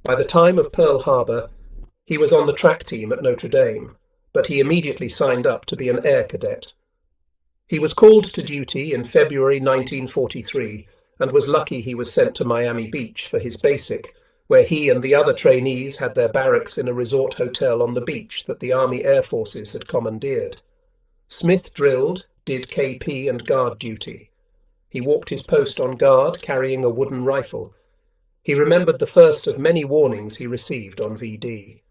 By the time of Pearl Harbor, he was on the track team at Notre Dame, but he immediately signed up to be an air cadet. He was called to duty in February 1943 and was lucky he was sent to Miami Beach for his basic, where he and the other trainees had their barracks in a resort hotel on the beach that the Army Air Forces had commandeered. Smith drilled, did KP and guard duty. He walked his post on guard, carrying a wooden rifle. He remembered the first of many warnings he received on VD.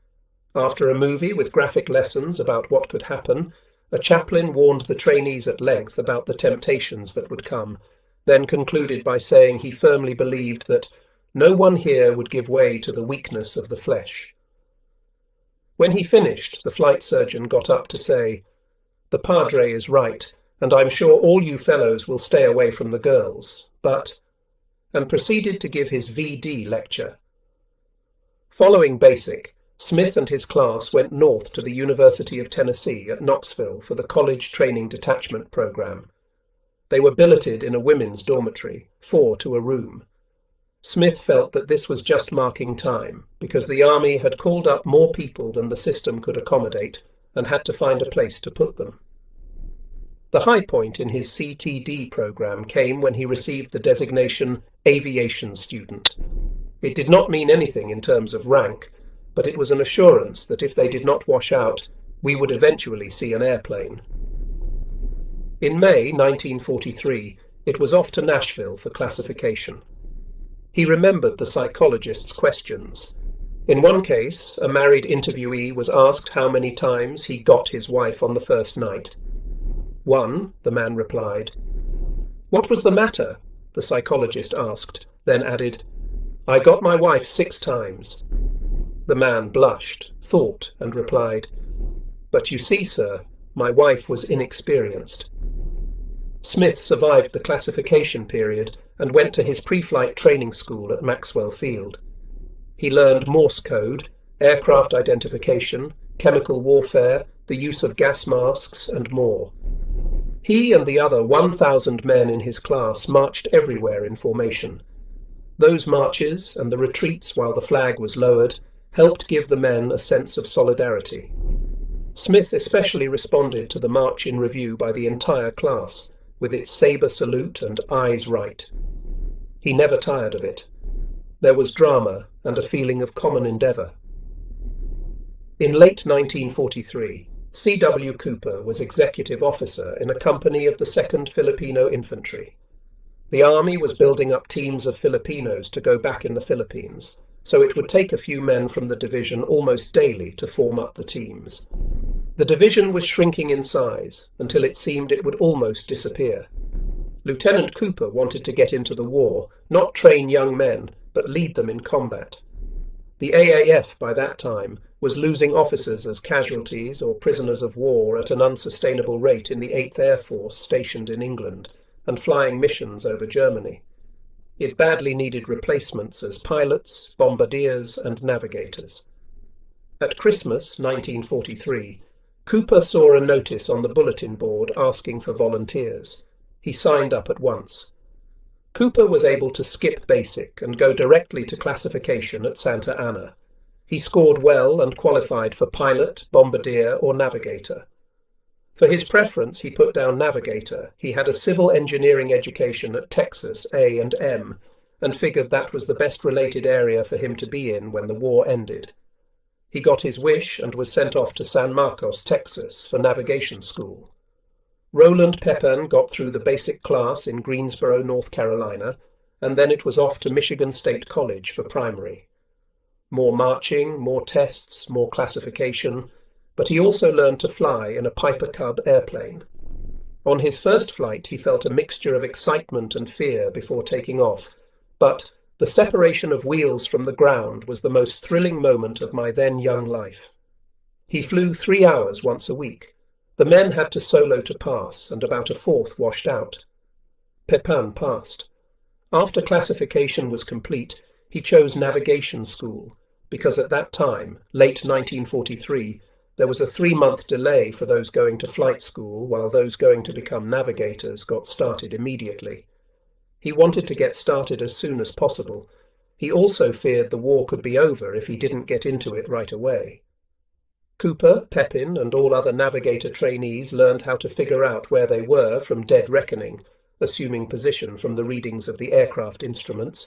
After a movie with graphic lessons about what could happen, a chaplain warned the trainees at length about the temptations that would come, then concluded by saying he firmly believed that no one here would give way to the weakness of the flesh. When he finished, the flight surgeon got up to say, "The Padre is right, and I'm sure all you fellows will stay away from the girls, but..." and proceeded to give his VD lecture. Following basic, Smith and his class went north to the University of Tennessee at Knoxville for the College Training Detachment Program. They were billeted in a women's dormitory, 4 to a room. Smith felt that this was just marking time, because the Army had called up more people than the system could accommodate and had to find a place to put them. The high point in his CTD program came when he received the designation Aviation Student. It did not mean anything in terms of rank, but it was an assurance that if they did not wash out, we would eventually see an airplane. In May 1943, it was off to Nashville for classification. He remembered the psychologist's questions. In one case, a married interviewee was asked how many times he got his wife on the first night. "1," the man replied. "What was the matter?" the psychologist asked, then added, "I got my wife 6 times. The man blushed, thought, and replied, "But you see, sir, my wife was inexperienced." Smith survived the classification period and went to his pre-flight training school at Maxwell Field. He learned Morse code, aircraft identification, chemical warfare, the use of gas masks, and more. He and the other 1,000 men in his class marched everywhere in formation. Those marches, and the retreats while the flag was lowered, helped give the men a sense of solidarity. Smith especially responded to the march in review by the entire class, with its sabre salute and eyes right. He never tired of it. There was drama and a feeling of common endeavour. In late 1943, C.W. Cooper was executive officer in a company of the 2nd Filipino Infantry. The Army was building up teams of Filipinos to go back in the Philippines, so it would take a few men from the division almost daily to form up the teams. The division was shrinking in size until it seemed it would almost disappear. Lieutenant Cooper wanted to get into the war, not train young men, but lead them in combat. The AAF by that time was losing officers as casualties or prisoners of war at an unsustainable rate in the 8th Air Force stationed in England and flying missions over Germany. It badly needed replacements as pilots, bombardiers, and navigators. At Christmas 1943, Cooper saw a notice on the bulletin board asking for volunteers. He signed up at once. Cooper was able to skip basic and go directly to classification at Santa Ana. He scored well and qualified for pilot, bombardier, or navigator. For his preference, he put down navigator. He had a civil engineering education at Texas A&M and figured that was the best related area for him to be in when the war ended. He got his wish and was sent off to San Marcos, Texas, for navigation school. Roland Pepin got through the basic class in Greensboro, North Carolina, and then it was off to Michigan State College for primary. More marching, more tests, more classification, but he also learned to fly in a Piper Cub airplane. On his first flight, he felt a mixture of excitement and fear before taking off, but the separation of wheels from the ground was the most thrilling moment of my then young life. He flew 3 hours once a week. The men had to solo to pass, and about a fourth washed out. Pepin passed. After classification was complete, he chose navigation school, because at that time, late 1943, there was a 3-month delay for those going to flight school, while those going to become navigators got started immediately. He wanted to get started as soon as possible, He also feared the war could be over if he didn't get into it right away. Cooper, Pepin, and all other navigator trainees learned how to figure out where they were from dead reckoning, assuming position from the readings of the aircraft instruments,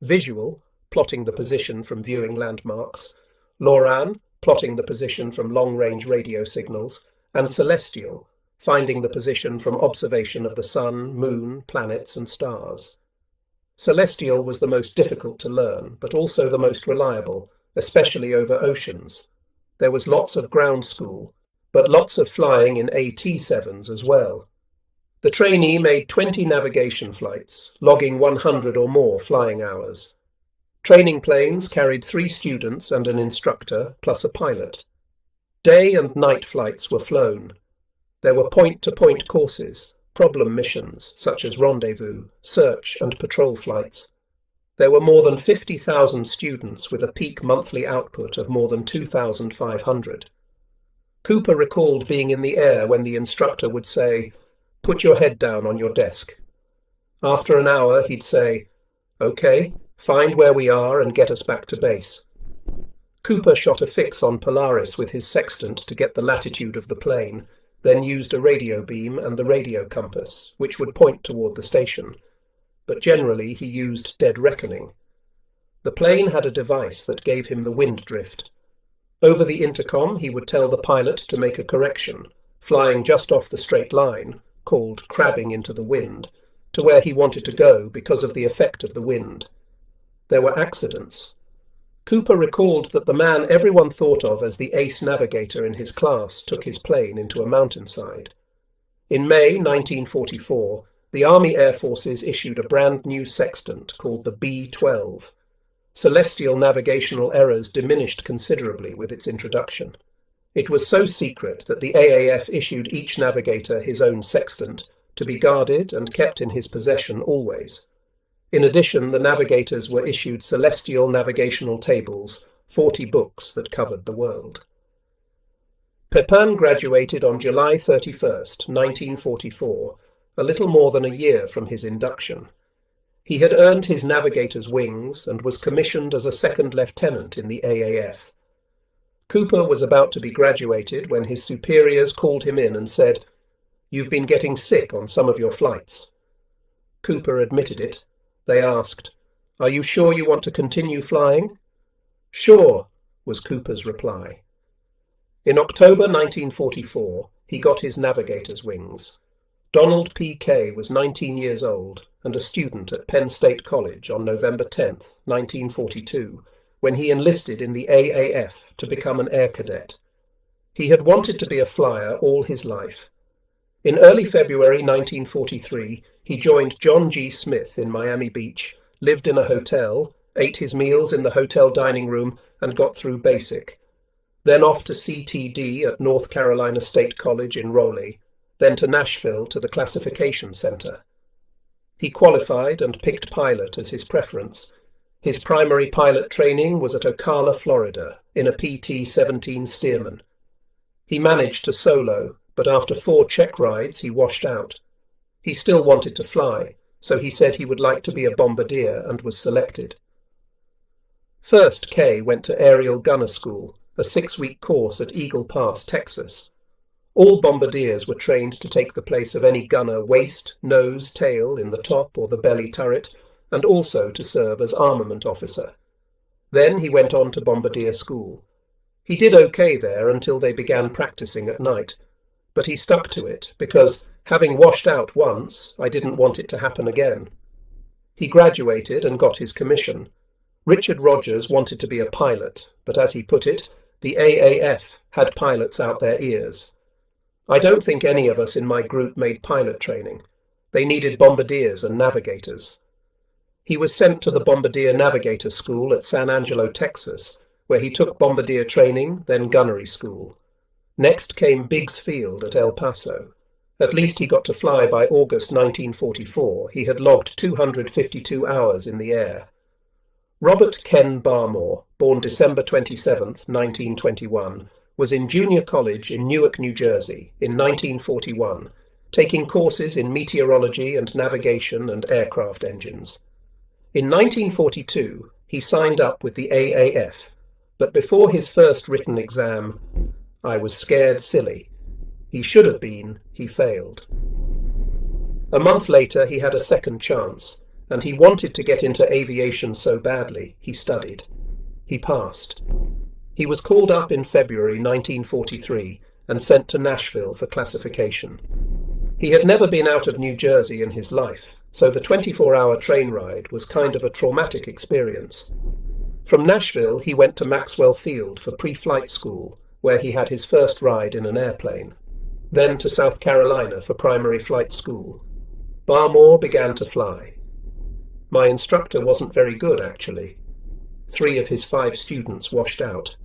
visual, plotting the position from viewing landmarks, Loran, plotting the position from long-range radio signals, and celestial, finding the position from observation of the sun, moon, planets, and stars. Celestial was the most difficult to learn, but also the most reliable, especially over oceans. There was lots of ground school, but lots of flying in AT-7s as well. The trainee made 20 navigation flights, logging 100 or more flying hours. Training planes carried 3 students and an instructor, plus a pilot. Day and night flights were flown. There were point-to-point courses, problem missions such as rendezvous, search and patrol flights. There were more than 50,000 students with a peak monthly output of more than 2,500. Cooper recalled being in the air when the instructor would say, "Put your head down on your desk." After an hour, he'd say, "Okay, find where we are and get us back to base." Cooper shot a fix on Polaris with his sextant to get the latitude of the plane, then used a radio beam and the radio compass, which would point toward the station. But generally he used dead reckoning. The plane had a device that gave him the wind drift. Over the intercom he would tell the pilot to make a correction, flying just off the straight line, called crabbing into the wind, to where he wanted to go because of the effect of the wind. There were accidents. Cooper recalled that the man everyone thought of as the ace navigator in his class took his plane into a mountainside. In May 1944, the Army Air Forces issued a brand new sextant called the B-12. Celestial navigational errors diminished considerably with its introduction. It was so secret that the AAF issued each navigator his own sextant, to be guarded and kept in his possession always. In addition, the navigators were issued celestial navigational tables, 40 books that covered the world. Pepin graduated on July 31st, 1944, a little more than a year from his induction. He had earned his navigator's wings and was commissioned as a second lieutenant in the AAF. Cooper was about to be graduated when his superiors called him in and said, "You've been getting sick on some of your flights." Cooper admitted it. They asked, "Are you sure you want to continue flying?" "Sure," was Cooper's reply. In October 1944, he got his navigator's wings. Donald P. Kay was 19 years old and a student at Penn State College on November 10, 1942, when he enlisted in the AAF to become an air cadet. He had wanted to be a flyer all his life. In early February 1943, he joined John G. Smith in Miami Beach, lived in a hotel, ate his meals in the hotel dining room, and got through basic. Then off to CTD at North Carolina State College in Raleigh, then to Nashville to the Classification Center. He qualified and picked pilot as his preference. His primary pilot training was at Ocala, Florida, in a PT-17 Stearman. He managed to solo, but after 4 check rides he washed out. He still wanted to fly, so he said he would like to be a bombardier and was selected. First, Kay went to Aerial Gunner School, a 6-week course at Eagle Pass, Texas. All bombardiers were trained to take the place of any gunner waist, nose, tail in the top or the belly turret, and also to serve as armament officer. Then he went on to bombardier school. He did okay there until they began practicing at night, but he stuck to it because, having washed out once, I didn't want it to happen again. He graduated and got his commission. Richard Rogers wanted to be a pilot, but as he put it, the AAF had pilots out their ears. I don't think any of us in my group made pilot training. They needed bombardiers and navigators. He was sent to the Bombardier Navigator School at San Angelo, Texas, where he took bombardier training, then gunnery school. Next came Biggs Field at El Paso. At least he got to fly by August 1944. He had logged 252 hours in the air. Robert Ken Barmore, born December 27, 1921, was in junior college in Newark, New Jersey, in 1941, taking courses in meteorology and navigation and aircraft engines. In 1942, He signed up with the AAF, but before his first written exam, I was scared silly. He should have been, he failed. A month later, he had a second chance, and he wanted to get into aviation so badly, he studied. He passed. He was called up in February 1943 and sent to Nashville for classification. He had never been out of New Jersey in his life, so the 24-hour train ride was kind of a traumatic experience. From Nashville, he went to Maxwell Field for pre-flight school, where he had his first ride in an airplane. Then to South Carolina for primary flight school. Barmore began to fly. My instructor wasn't very good, actually. 3 of his 5 students washed out.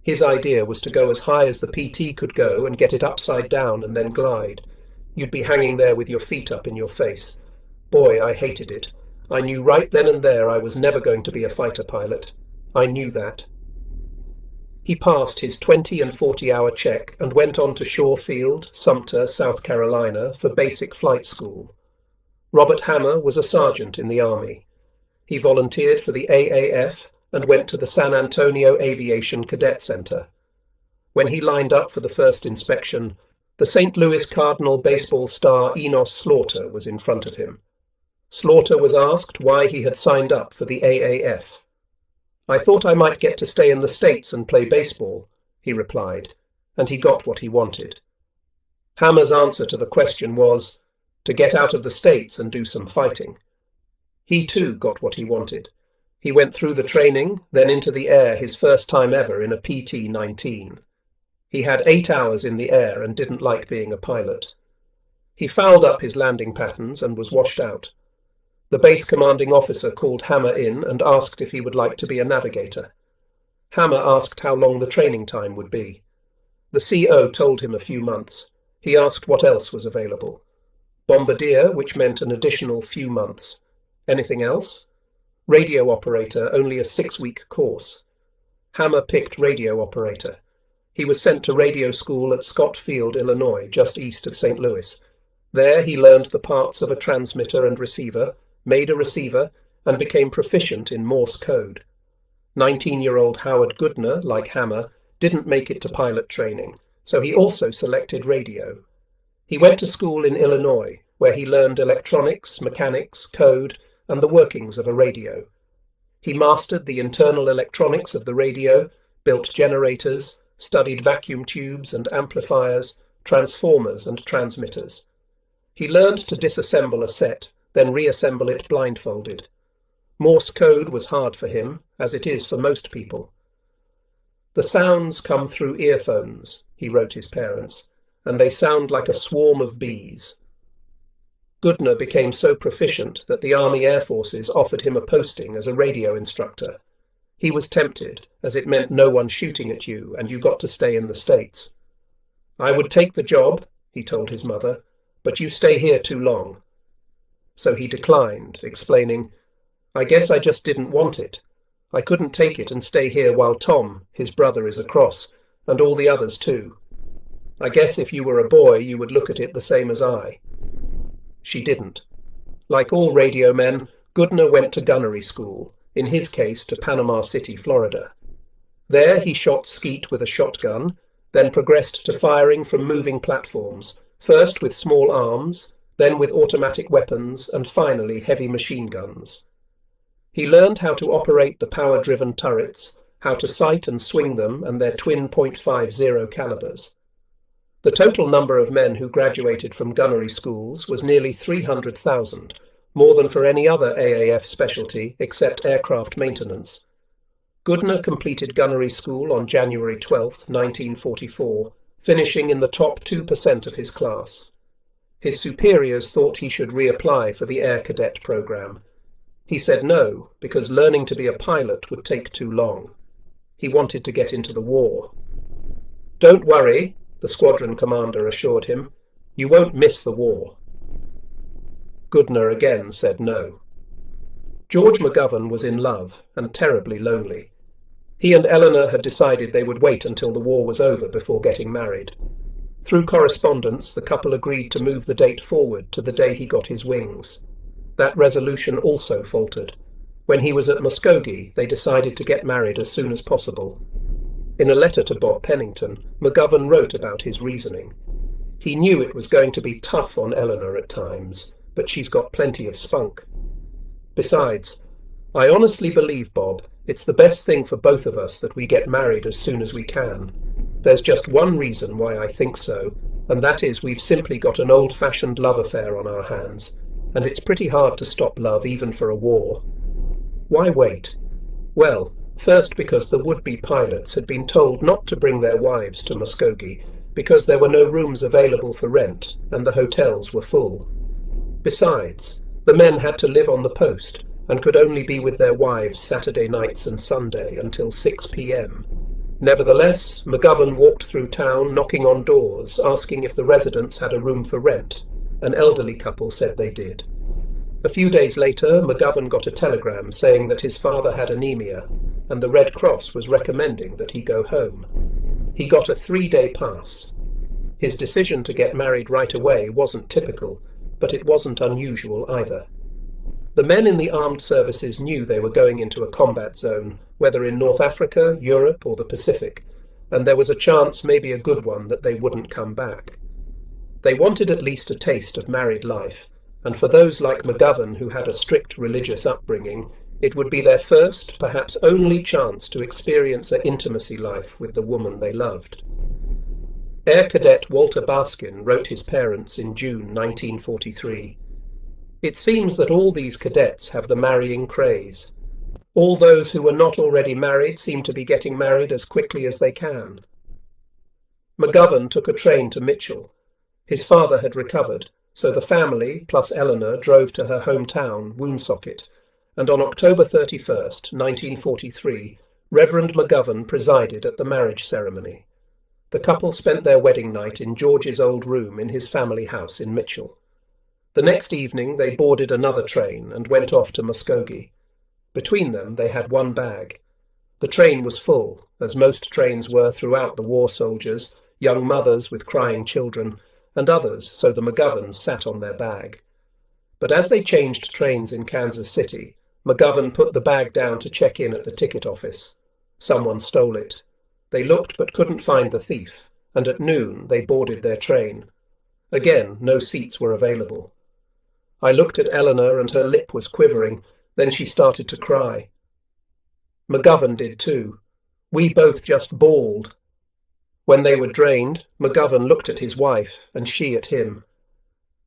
His idea was to go as high as the PT could go and get it upside down and then glide. You'd be hanging there with your feet up in your face. Boy, I hated it. I knew right then and there I was never going to be a fighter pilot. I knew that. He passed his 20 and 40-hour check and went on to Shaw Field, Sumter, South Carolina, for basic flight school. Robert Hammer was a sergeant in the Army. He volunteered for the AAF and went to the San Antonio Aviation Cadet Center. When he lined up for the first inspection, the St. Louis Cardinal baseball star Enos Slaughter was in front of him. Slaughter was asked why he had signed up for the AAF. "I thought I might get to stay in the States and play baseball," he replied, and he got what he wanted. Hammer's answer to the question was, to get out of the States and do some fighting. He too got what he wanted. He went through the training, then into the air his first time ever in a PT-19. He had 8 hours in the air and didn't like being a pilot. He fouled up his landing patterns and was washed out. The base commanding officer called Hammer in and asked if he would like to be a navigator. Hammer asked how long the training time would be. The CO told him a few months. He asked what else was available. Bombardier, which meant an additional few months. Anything else? Radio operator, only a 6-week course. Hammer picked radio operator. He was sent to radio school at Scott Field, Illinois, just east of St. Louis. There he learned the parts of a transmitter and receiver, made a receiver, and became proficient in Morse code. 19-year-old Howard Goodner, like Hammer, didn't make it to pilot training, so he also selected radio. He went to school in Illinois, where he learned electronics, mechanics, code, and the workings of a radio. He mastered the internal electronics of the radio, built generators, studied vacuum tubes and amplifiers, transformers and transmitters. He learned to disassemble a set, then reassemble it blindfolded. Morse code was hard for him, as it is for most people. "The sounds come through earphones," he wrote his parents, "and they sound like a swarm of bees." Goodner became so proficient that the Army Air Forces offered him a posting as a radio instructor. He was tempted, as it meant no one shooting at you and you got to stay in the States. "I would take the job," he told his mother, "but you stay here too long." So he declined, explaining, "I guess I just didn't want it. I couldn't take it and stay here while Tom, his brother, is across, and all the others too. I guess if you were a boy you would look at it the same as I." She didn't. Like all radio men, Goodner went to gunnery school, in his case to Panama City, Florida. There he shot skeet with a shotgun, then progressed to firing from moving platforms, first with small arms, then with automatic weapons, and finally heavy machine guns. He learned how to operate the power-driven turrets, how to sight and swing them and their twin .50 calibers. The total number of men who graduated from gunnery schools was nearly 300,000, more than for any other AAF specialty except aircraft maintenance. Goodner completed gunnery school on January 12, 1944, finishing in the top 2% of his class. His superiors thought he should reapply for the Air Cadet program. He said no, because learning to be a pilot would take too long. He wanted to get into the war. "Don't worry," the squadron commander assured him. "You won't miss the war." Goodner again said no. George McGovern was in love and terribly lonely. He and Eleanor had decided they would wait until the war was over before getting married. Through correspondence, the couple agreed to move the date forward to the day he got his wings. That resolution also faltered. When he was at Muskogee, they decided to get married as soon as possible. In a letter to Bob Pennington, McGovern wrote about his reasoning. He knew it was going to be tough on Eleanor at times, but she's got plenty of spunk. Besides, I honestly believe, Bob, it's the best thing for both of us that we get married as soon as we can. There's just one reason why I think so, and that is we've simply got an old-fashioned love affair on our hands, and it's pretty hard to stop love even for a war. Why wait? Well, first because the would-be pilots had been told not to bring their wives to Muskogee because there were no rooms available for rent and the hotels were full. Besides, the men had to live on the post and could only be with their wives Saturday nights and Sunday until 6 p.m. Nevertheless, McGovern walked through town knocking on doors, asking if the residents had a room for rent. An elderly couple said they did. A few days later, McGovern got a telegram saying that his father had anemia, and the Red Cross was recommending that he go home. He got a 3-day pass. His decision to get married right away wasn't typical, but it wasn't unusual either. The men in the armed services knew they were going into a combat zone, whether in North Africa, Europe, or the Pacific, and there was a chance, maybe a good one, that they wouldn't come back. They wanted at least a taste of married life, and for those like McGovern who had a strict religious upbringing, it would be their first, perhaps only chance to experience an intimacy life with the woman they loved. Air Cadet Walter Baskin wrote his parents in June 1943. It seems that all these cadets have the marrying craze. All those who were not already married seem to be getting married as quickly as they can. McGovern took a train to Mitchell. His father had recovered, so the family, plus Eleanor, drove to her hometown, Woonsocket, and on October 31st, 1943, Reverend McGovern presided at the marriage ceremony. The couple spent their wedding night in George's old room in his family house in Mitchell. The next evening they boarded another train and went off to Muskogee. Between them they had one bag. The train was full, as most trains were throughout the war soldiers, young mothers with crying children, and others, so the McGoverns sat on their bag. But as they changed trains in Kansas City, McGovern put the bag down to check in at the ticket office. Someone stole it. They looked but couldn't find the thief, and at noon they boarded their train. Again, no seats were available. I looked at Eleanor and her lip was quivering, then she started to cry. McGovern did too. We both just bawled. When they were drained, McGovern looked at his wife, and she at him.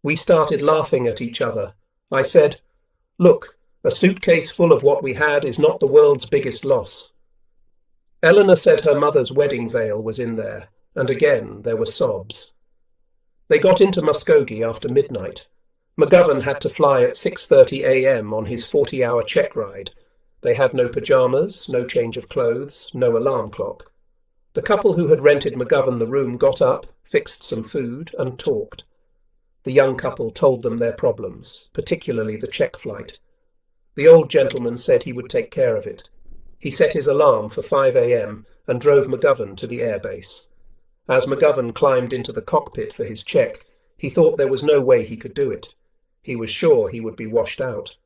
We started laughing at each other. I said, "Look, a suitcase full of what we had is not the world's biggest loss." Eleanor said her mother's wedding veil was in there, and again there were sobs. They got into Muskogee after midnight. McGovern had to fly at 6:30 a.m. on his 40-hour check ride. They had no pyjamas, no change of clothes, no alarm clock. The couple who had rented McGovern the room got up, fixed some food, and talked. The young couple told them their problems, particularly the check flight. The old gentleman said he would take care of it. He set his alarm for 5 a.m. and drove McGovern to the airbase. As McGovern climbed into the cockpit for his check, he thought there was no way he could do it. He was sure he would be washed out.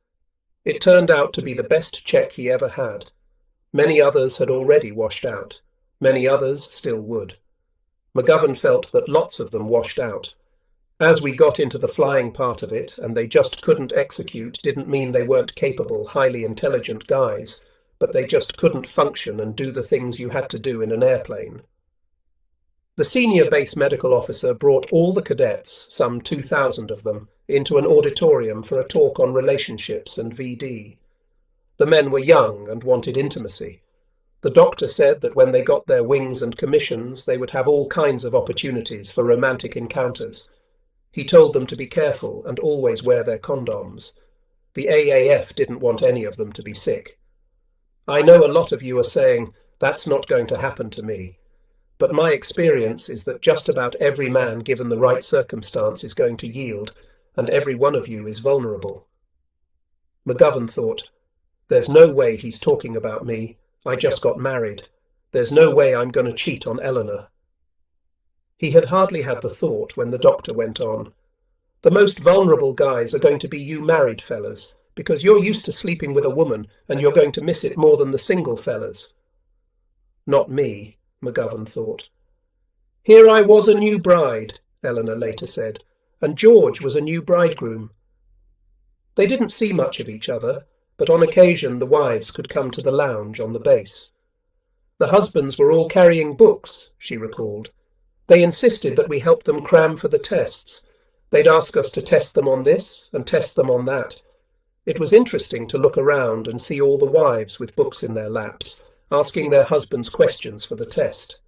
It turned out to be the best check he ever had. Many others had already washed out. Many others still would. McGovern felt that lots of them washed out. As we got into the flying part of it, and they just couldn't execute, didn't mean they weren't capable, highly intelligent guys, but they just couldn't function and do the things you had to do in an airplane. The senior base medical officer brought all the cadets, some 2,000 of them, into an auditorium for a talk on relationships and VD. The men were young and wanted intimacy. The doctor said that when they got their wings and commissions, they would have all kinds of opportunities for romantic encounters. He told them to be careful and always wear their condoms. The AAF didn't want any of them to be sick. I know a lot of you are saying, "That's not going to happen to me." But my experience is that just about every man given the right circumstance is going to yield, and every one of you is vulnerable. McGovern thought, "There's no way he's talking about me. I just got married. There's no way I'm going to cheat on Eleanor." He had hardly had the thought when the doctor went on. "The most vulnerable guys are going to be you married fellas, because you're used to sleeping with a woman and you're going to miss it more than the single fellas." Not me, McGovern thought. "Here I was a new bride," Eleanor later said, "and George was a new bridegroom." They didn't see much of each other, but on occasion the wives could come to the lounge on the base. "The husbands were all carrying books," she recalled. "They insisted that we help them cram for the tests. They'd ask us to test them on this and test them on that. It was interesting to look around and see all the wives with books in their laps, asking their husbands questions for the test."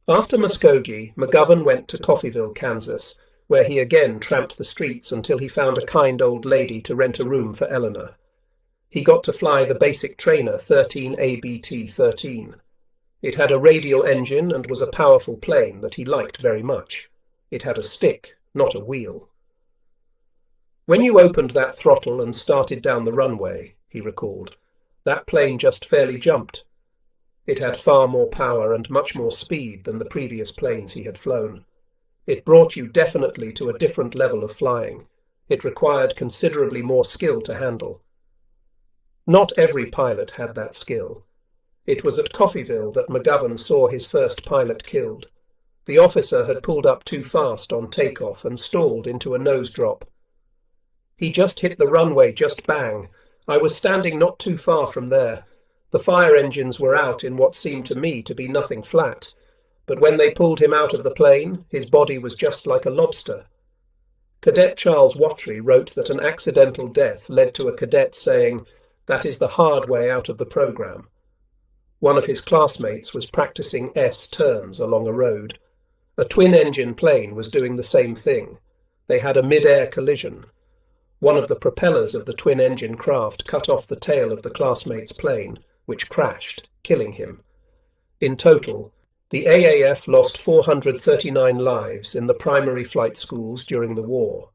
After Muskogee, McGovern went to Coffeyville, Kansas, where he again tramped the streets until he found a kind old lady to rent a room for Eleanor. He got to fly the basic trainer 13ABT-13. It had a radial engine and was a powerful plane that he liked very much. It had a stick, not a wheel. "When you opened that throttle and started down the runway," he recalled, "that plane just fairly jumped." It had far more power and much more speed than the previous planes he had flown. It brought you definitely to a different level of flying. It required considerably more skill to handle. Not every pilot had that skill. It was at Coffeyville that McGovern saw his first pilot killed. The officer had pulled up too fast on takeoff and stalled into a nose drop. "He just hit the runway, just bang. I was standing not too far from there. The fire engines were out in what seemed to me to be nothing flat, but when they pulled him out of the plane, his body was just like a lobster." Cadet Charles Watry wrote that an accidental death led to a cadet saying, "That is the hard way out of the program." One of his classmates was practicing S-turns along a road. A twin-engine plane was doing the same thing. They had a mid-air collision. One of the propellers of the twin-engine craft cut off the tail of the classmate's plane, which crashed, killing him. In total, the AAF lost 439 lives in the primary flight schools during the war.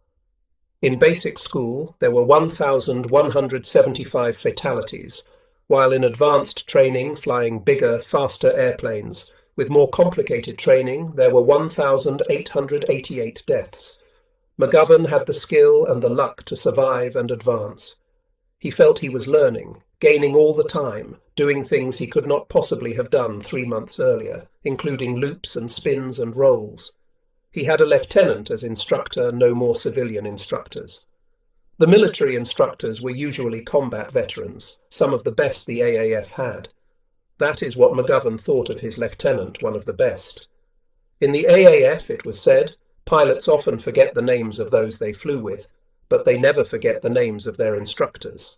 In basic school, there were 1,175 fatalities, while in advanced training flying bigger, faster airplanes, with more complicated training, there were 1,888 deaths. McGovern had the skill and the luck to survive and advance. He felt he was learning, gaining all the time, doing things he could not possibly have done 3 months earlier, including loops and spins and rolls. He had a lieutenant as instructor, no more civilian instructors. The military instructors were usually combat veterans, some of the best the AAF had. That is what McGovern thought of his lieutenant, one of the best. In the AAF, it was said, pilots often forget the names of those they flew with, but they never forget the names of their instructors.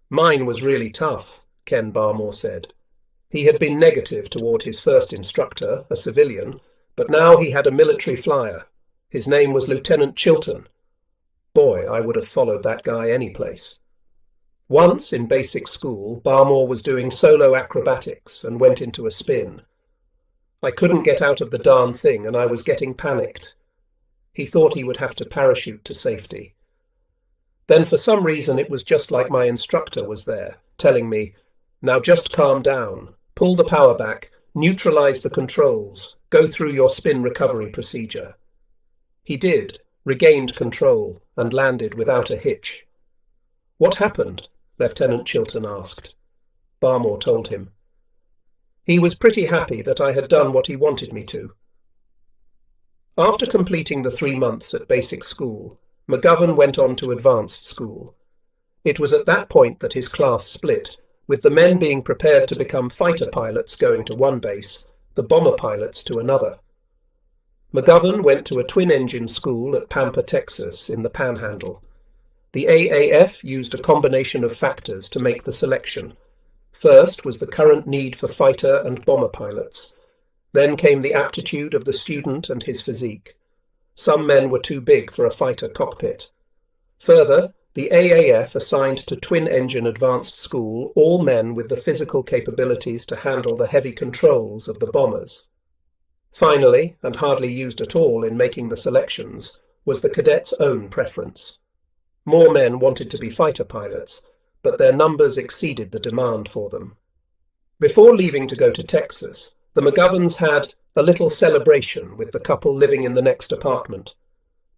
"Mine was really tough," Ken Barmore said. He had been negative toward his first instructor, a civilian, but now he had a military flyer. His name was Lieutenant Chilton. Boy, I would have followed that guy any place. Once, in basic school, Barmore was doing solo acrobatics and went into a spin. "I couldn't get out of the darn thing and I was getting panicked." He thought he would have to parachute to safety. Then for some reason it was just like my instructor was there, telling me, "Now just calm down, pull the power back, neutralize the controls, go through your spin recovery procedure." He did, regained control, and landed without a hitch. "What happened?" Lieutenant Chilton asked. Barmore told him. He was pretty happy that I had done what he wanted me to. After completing the 3 months at basic school, McGovern went on to advanced school. It was at that point that his class split, with the men being prepared to become fighter pilots going to one base, the bomber pilots to another. McGovern went to a twin-engine school at Pampa, Texas, in the Panhandle. The AAF used a combination of factors to make the selection. First was the current need for fighter and bomber pilots. Then came the aptitude of the student and his physique. Some men were too big for a fighter cockpit. Further, the AAF assigned to twin-engine advanced school all men with the physical capabilities to handle the heavy controls of the bombers. Finally, and hardly used at all in making the selections, was the cadets' own preference. More men wanted to be fighter pilots, but their numbers exceeded the demand for them. Before leaving to go to Texas, the McGoverns had a little celebration with the couple living in the next apartment.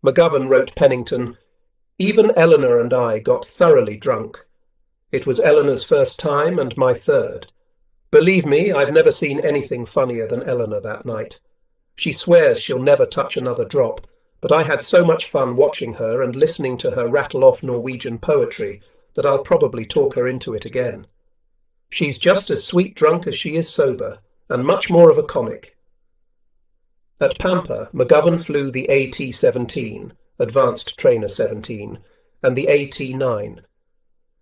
McGovern wrote Pennington, Even Eleanor and I got thoroughly drunk. It was Eleanor's first time and my third. Believe me, I've never seen anything funnier than Eleanor that night. She swears she'll never touch another drop, but I had so much fun watching her and listening to her rattle off Norwegian poetry that I'll probably talk her into it again. She's just as sweet drunk as she is sober, and much more of a comic. At Pampa, McGovern flew the AT-17, Advanced Trainer 17, and the AT-9.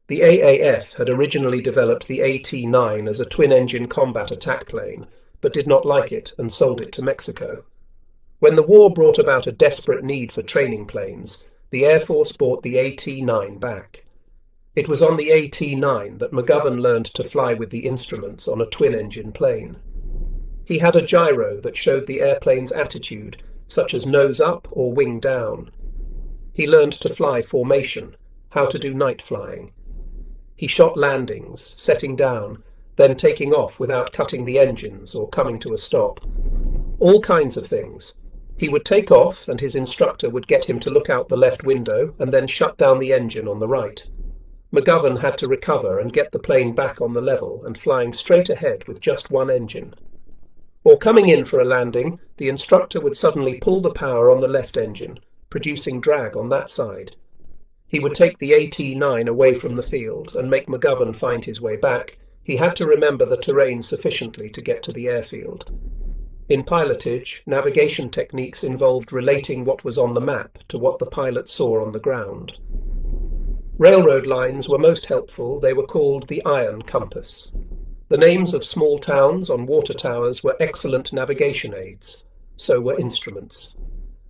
The AAF had originally developed the AT-9 as a twin-engine combat attack plane, but did not like it and sold it to Mexico. When the war brought about a desperate need for training planes, the Air Force bought the AT-9 back. It was on the AT-9 that McGovern learned to fly with the instruments on a twin-engine plane. He had a gyro that showed the airplane's attitude, such as nose up or wing down. He learned to fly formation, how to do night flying. He shot landings, setting down, then taking off without cutting the engines or coming to a stop. All kinds of things. He would take off and his instructor would get him to look out the left window and then shut down the engine on the right. McGovern had to recover and get the plane back on the level and flying straight ahead with just one engine. Or coming in for a landing, the instructor would suddenly pull the power on the left engine, producing drag on that side. He would take the AT-9 away from the field and make McGovern find his way back. He had to remember the terrain sufficiently to get to the airfield. In pilotage, navigation techniques involved relating what was on the map to what the pilot saw on the ground. Railroad lines were most helpful. They were called the iron compass. The names of small towns on water towers were excellent navigation aids. So were instruments.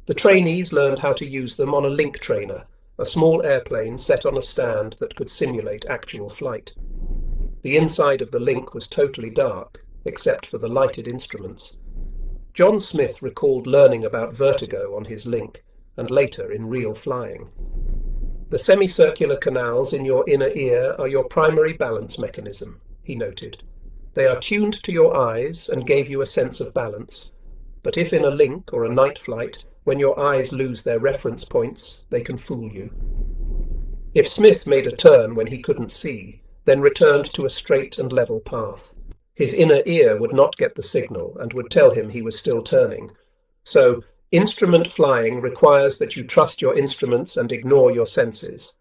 The trainees learned how to use them on a link trainer, a small airplane set on a stand that could simulate actual flight. The inside of the link was totally dark, except for the lighted instruments. John Smith recalled learning about vertigo on his link, and later in real flying. The semicircular canals in your inner ear are your primary balance mechanism, he noted. They are tuned to your eyes and gave you a sense of balance. But if in a link or a night flight, when your eyes lose their reference points, they can fool you. If Smith made a turn when he couldn't see, then returned to a straight and level path, his inner ear would not get the signal and would tell him he was still turning. So, instrument flying requires that you trust your instruments and ignore your senses.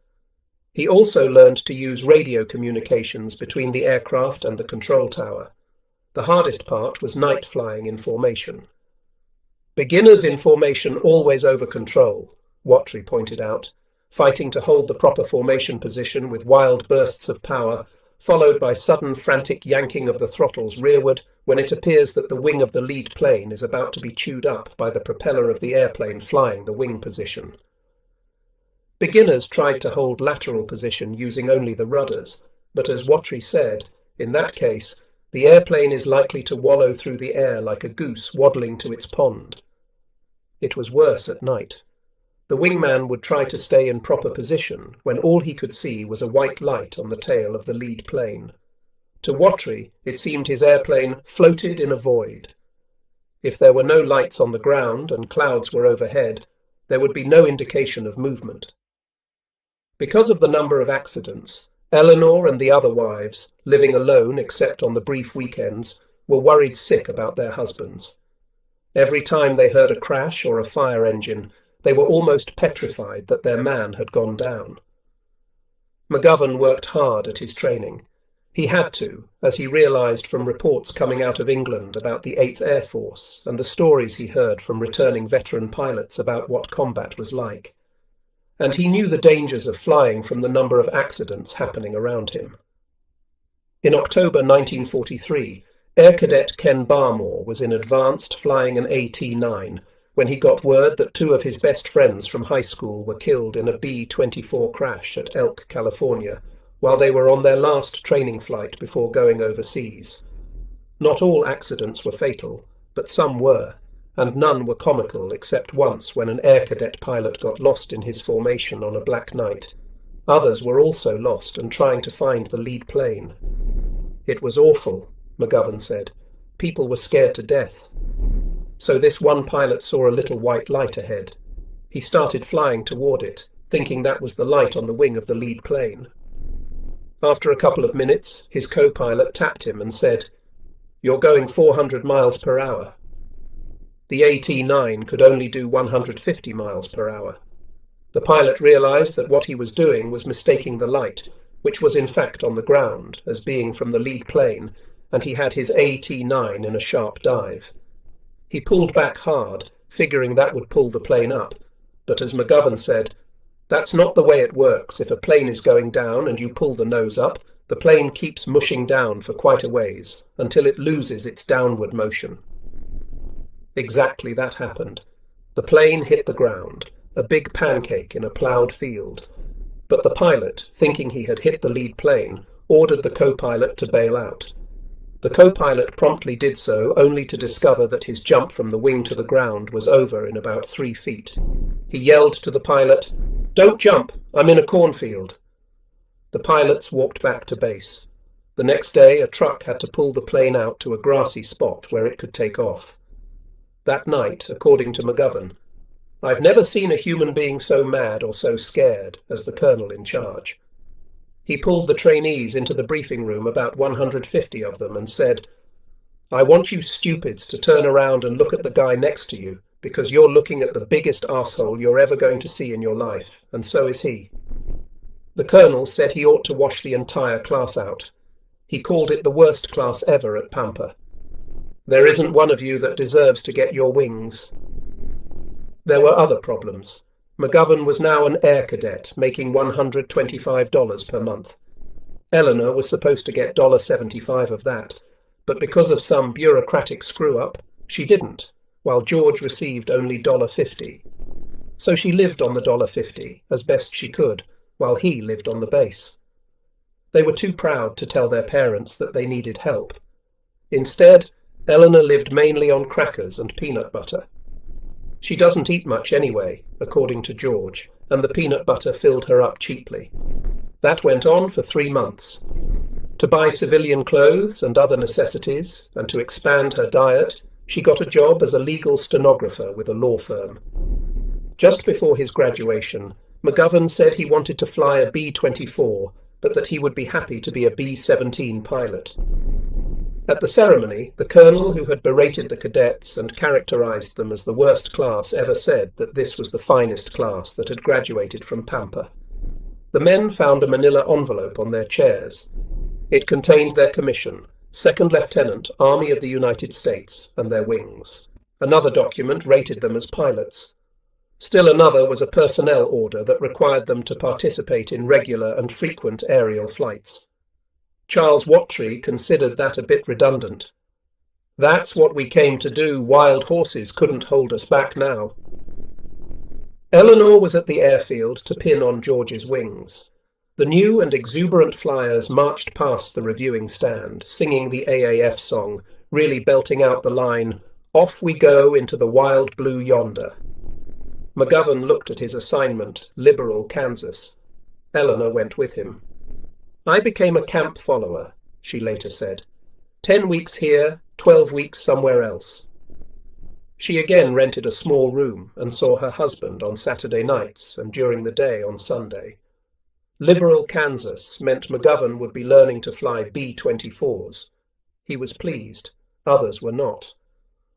He also learned to use radio communications between the aircraft and the control tower. The hardest part was night flying in formation. Beginners in formation always over-control, WWII pointed out, fighting to hold the proper formation position with wild bursts of power, followed by sudden frantic yanking of the throttles rearward when it appears that the wing of the lead plane is about to be chewed up by the propeller of the airplane flying the wing position. Beginners tried to hold lateral position using only the rudders, but as WWII said, in that case, the airplane is likely to wallow through the air like a goose waddling to its pond. It was worse at night. The wingman would try to stay in proper position when all he could see was a white light on the tail of the lead plane. To WWII, it seemed his airplane floated in a void. If there were no lights on the ground and clouds were overhead, there would be no indication of movement. Because of the number of accidents, Eleanor and the other wives, living alone except on the brief weekends, were worried sick about their husbands. Every time they heard a crash or a fire engine, they were almost petrified that their man had gone down. McGovern worked hard at his training. He had to, as he realised from reports coming out of England about the 8th Air Force and the stories he heard from returning veteran pilots about what combat was like. And he knew the dangers of flying from the number of accidents happening around him. In October 1943, Air Cadet Ken Barmore was in advanced flying an AT-9 when he got word that 2 of his best friends from high school were killed in a B-24 crash at Elk, California, while they were on their last training flight before going overseas. Not all accidents were fatal, but some were, and none were comical except once when an Air Cadet pilot got lost in his formation on a black night. Others were also lost and trying to find the lead plane. It was awful, McGovern said. People were scared to death. So this one pilot saw a little white light ahead. He started flying toward it, thinking that was the light on the wing of the lead plane. After a couple of minutes, his co-pilot tapped him and said, "You're going 400 miles per hour." The AT-9 could only do 150 miles per hour. The pilot realized that what he was doing was mistaking the light, which was in fact on the ground, as being from the lead plane, and he had his AT-9 in a sharp dive. He pulled back hard, figuring that would pull the plane up, but as McGovern said, "That's not the way it works. If a plane is going down and you pull the nose up, the plane keeps mushing down for quite a ways, until it loses its downward motion." Exactly that happened. The plane hit the ground, a big pancake in a ploughed field. But the pilot, thinking he had hit the lead plane, ordered the co-pilot to bail out. The co-pilot promptly did so, only to discover that his jump from the wing to the ground was over in about 3 feet. He yelled to the pilot, "Don't jump, I'm in a cornfield." The pilots walked back to base. The next day, a truck had to pull the plane out to a grassy spot where it could take off. That night, according to McGovern, "I've never seen a human being so mad or so scared as the colonel in charge." He pulled the trainees into the briefing room, about 150 of them, and said, "I want you stupids to turn around and look at the guy next to you, because you're looking at the biggest arsehole you're ever going to see in your life, and so is he." The colonel said he ought to wash the entire class out. He called it the worst class ever at Pampa. "There isn't one of you that deserves to get your wings." There were other problems. McGovern was now an air cadet, making $125 per month. Eleanor was supposed to get $75 of that, but because of some bureaucratic screw-up, she didn't, while George received only $50. So she lived on the $50, as best she could, while he lived on the base. They were too proud to tell their parents that they needed help. Instead, Eleanor lived mainly on crackers and peanut butter. She doesn't eat much anyway, according to George, and the peanut butter filled her up cheaply. That went on for 3 months. To buy civilian clothes and other necessities, and to expand her diet, she got a job as a legal stenographer with a law firm. Just before his graduation, McGovern said he wanted to fly a B-24, but that he would be happy to be a B-17 pilot. At the ceremony, the colonel who had berated the cadets and characterized them as the worst class ever said that this was the finest class that had graduated from Pampa. The men found a manila envelope on their chairs. It contained their commission, Second Lieutenant, Army of the United States, and their wings. Another document rated them as pilots. Still another was a personnel order that required them to participate in regular and frequent aerial flights. Charles WWII considered that a bit redundant. "That's what we came to do. Wild horses couldn't hold us back now." Eleanor was at the airfield to pin on George's wings. The new and exuberant flyers marched past the reviewing stand, singing the AAF song, really belting out the line, "Off we go into the wild blue yonder." McGovern looked at his assignment, Liberal, Kansas. Eleanor went with him. "I became a camp follower," she later said. 10 weeks here, 12 weeks somewhere else." She again rented a small room and saw her husband on Saturday nights and during the day on Sunday. Liberal Kansas meant McGovern would be learning to fly B-24s. He was pleased. Others were not.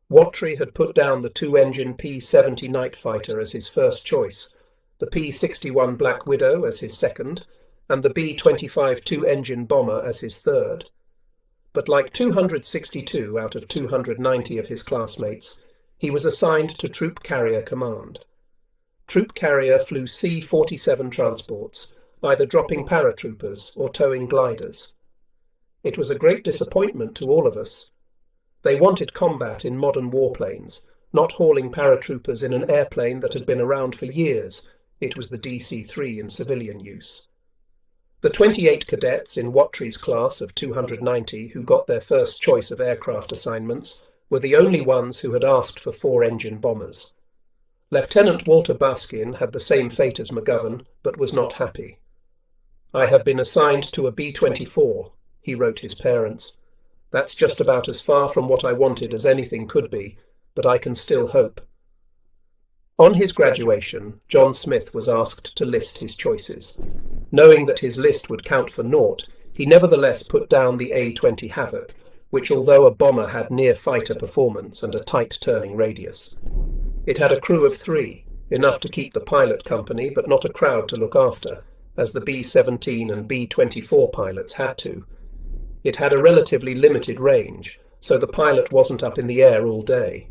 WWII had put down the 2-engine P-70 Night Fighter as his first choice, the P-61 Black Widow as his second, and the B-25 2-engine bomber as his third. But like 262 out of 290 of his classmates, he was assigned to Troop Carrier Command. Troop Carrier flew C-47 transports, either dropping paratroopers or towing gliders. It was a great disappointment to all of us. They wanted combat in modern warplanes, not hauling paratroopers in an airplane that had been around for years. It was the DC-3 in civilian use. The 28 cadets in WWII's class of 290 who got their first choice of aircraft assignments were the only ones who had asked for 4-engine bombers. Lieutenant Walter Baskin had the same fate as McGovern, but was not happy. "I have been assigned to a B-24, he wrote his parents. "That's just about as far from what I wanted as anything could be, but I can still hope." On his graduation, John Smith was asked to list his choices. Knowing that his list would count for naught, he nevertheless put down the A-20 Havoc, which, although a bomber, had near-fighter performance and a tight turning radius. It had a crew of 3, enough to keep the pilot company but not a crowd to look after, as the B-17 and B-24 pilots had to. It had a relatively limited range, so the pilot wasn't up in the air all day.